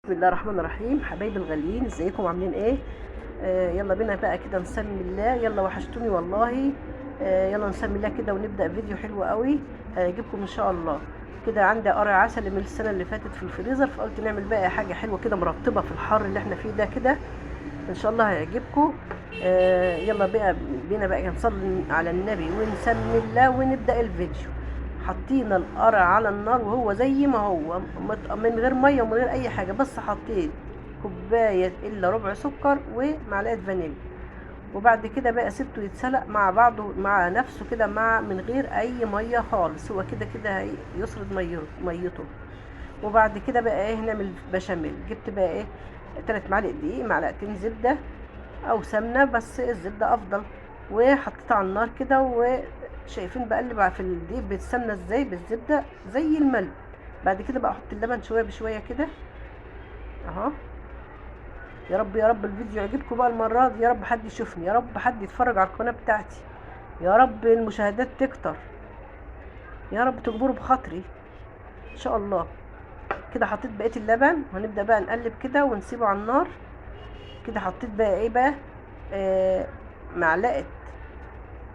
بسم الله الرحمن الرحيم. حبايبي الغاليين، ازيكم عاملين ايه؟ يلا بينا بقى كده نسمي الله. يلا وحشتوني والله. يلا نسمي الله كده ونبدأ فيديو حلو قوي هيعجبكم ان شاء الله. كده عندي قرع عسل من السنة اللي فاتت في الفريزر، فقلت نعمل بقى حاجة حلوة كده مرطبة في الحر اللي احنا فيه ده كده، ان شاء الله هيعجبكم. يلا بقى بينا بقى نصلي على النبي ونسمي الله ونبدأ الفيديو. حطينا القرع على النار وهو زي ما هو من غير ميه ومن غير اي حاجه، بس حطيت كوبايه الا ربع سكر ومعلقه فانيليا، وبعد كده بقى سبته يتسلق مع بعضه مع نفسه كده من غير اي ميه خالص. هو كده كده يسرد ميته. وبعد كده بقى ايه نعمل بشاميل. جبت بقى ايه 3 معالق دقيق، معلقتين زبده او سمنه، بس الزبده افضل، وحطيتها على النار كده. وشايفين بقلب في الدقيق بالسمنه ازاي بالزبده زي الملء. بعد كده بقى احط اللبن شويه بشويه كده اهو. يا رب يا رب الفيديو يعجبكم بقى المره دي، يا رب حد يشوفني، يا رب حد يتفرج على القناه بتاعتي، يا رب المشاهدات تكتر، يا رب تجبروا بخاطري ان شاء الله. كده حطيت بقيه اللبن وهنبدا بقى نقلب كده ونسيبه على النار كده. حطيت بقى ايه بقى معلقه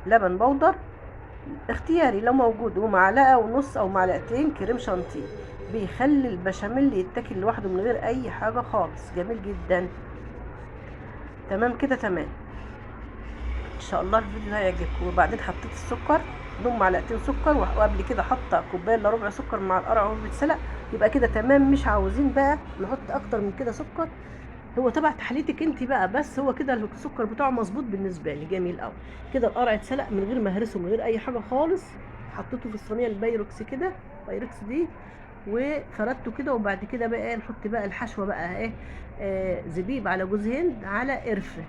لبن بودر اختياري لو موجود، ومعلقه ونص او معلقتين كريم شانتيه، بيخلي البشاميل يتاكل لوحده من غير اي حاجه خالص، جميل جدا. تمام كده تمام ان شاء الله الفيديو هيعجبكم. وبعدين حطيت السكر، ضم معلقتين سكر، وقبل كده حاطه كوبايه الا ربع سكر مع القرع وهو بيتسلق. يبقى كده تمام، مش عاوزين بقى نحط اكتر من كده سكر. هو تبع تحليتك انت بقى، بس هو كده السكر بتاعه مظبوط بالنسبه لي، جميل قوي. كده القرع اتسلق من غير ما اهرسه من غير اي حاجه خالص. حطيته في الصينيه البايركس كده، بايركس دي، وفردته كده. وبعد كده بقى ايه نحط بقى الحشوه بقى ايه زبيب على جوز هند على قرفه.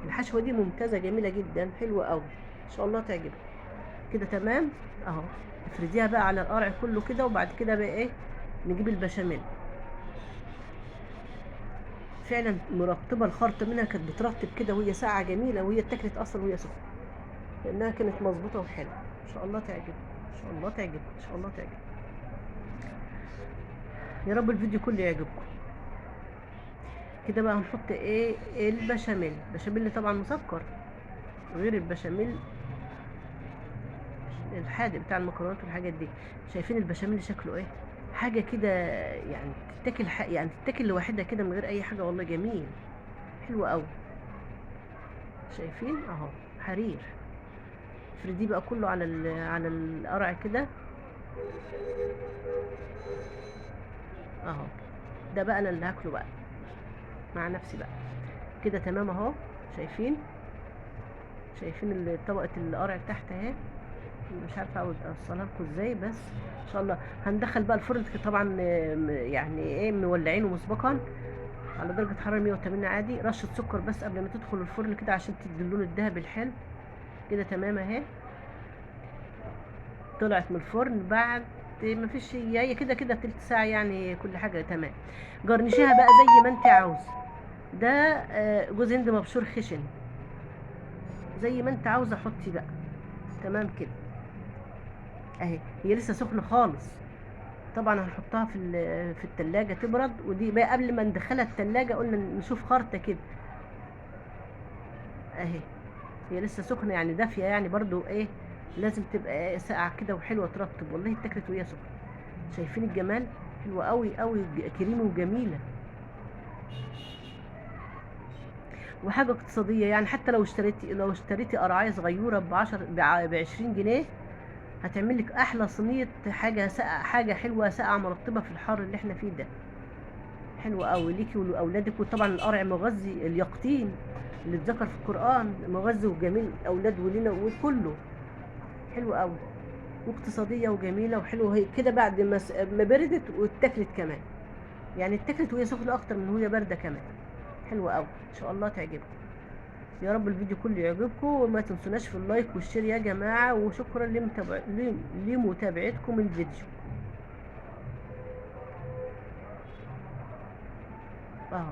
الحشوه دي ممتازه جميله جدا حلوه قوي، ان شاء الله تعجبك. كده تمام اهو. افرديها بقى على القرع كله كده. وبعد كده بقى ايه نجيب البشاميل. فعلا مرطبه الخرطه منها، كانت بترطب كده وهي ساقعه جميله، وهي اتاكلت اصلا وهي سخنه، لانها كانت مظبوطه وحلوه. ان شاء الله تعجبك، ان شاء الله تعجبك، ان شاء الله تعجبك. يا رب الفيديو كله يعجبكم. كده بقى هنحط ايه البشاميل. البشاميل طبعا مسكر غير البشاميل الحادق بتاع المكرونات والحاجات دي. شايفين البشاميل شكله ايه؟ حاجه كده يعني تتاكل يعني تتاكل لوحدها كده من غير اي حاجه، والله جميل حلو قوي. شايفين اهو حرير. افرديه بقى كله على على القرع كده اهو. ده بقى انا اللي هاكله بقى مع نفسي بقى. كده تمام اهو. شايفين طبقه القرع تحت اهي. مش عارفه اوصلها لكم ازاي، بس ان شاء الله هندخل بقى الفرن طبعا يعني ايه مولعينه مسبقا على درجه حراره 180 عادي. رشه سكر بس قبل ما تدخل الفرن كده عشان تدي اللون الذهبي الحلو. كده تمام اهي. طلعت من الفرن بعد ما فيش، هي كده كده تلت ساعه يعني، كل حاجه تمام. جرنشيها بقى زي ما انت عاوزه. ده جوز هند مبشور خشن، زي ما انت عاوزه حطي بقى. تمام كده اهي. هي لسه سخنه خالص، طبعا هنحطها في التلاجة تبرد. ودي بقى قبل ما ندخلها التلاجة قلنا نشوف خرطة كده اهي. هي لسه سخنة يعني دافية يعني، برضو ايه لازم تبقى ساقعة كده وحلوة ترطب. والله اتاكلت وهي سخنة. شايفين الجمال؟ حلوة قوي قوي، كريمي وجميلة، وحاجة اقتصادية يعني. حتى لو اشتريتي قرعاية صغيرة ب20 جنيه هتعمل لك احلى صينية حاجة ساقعة، حاجة حلوة ساقعة مرطبة في الحر اللي احنا فيه ده. حلوة قوي ليكي ولأولادك. وطبعا القرع مغذي، اليقطين اللي اتذكر في القرآن مغذي وجميل أولاد ولينا وكله. حلو قوي واقتصادية وجميلة وحلوة. هي كده بعد ما بردت واتاكلت كمان، يعني اتاكلت وهي سخنة أكتر من وهي باردة كمان. حلوة قوي إن شاء الله تعجبكم. يا رب الفيديو كله يعجبكم، وما تنسوناش في اللايك والشير يا جماعة. وشكرا لمتابعتكم الفيديو اهو.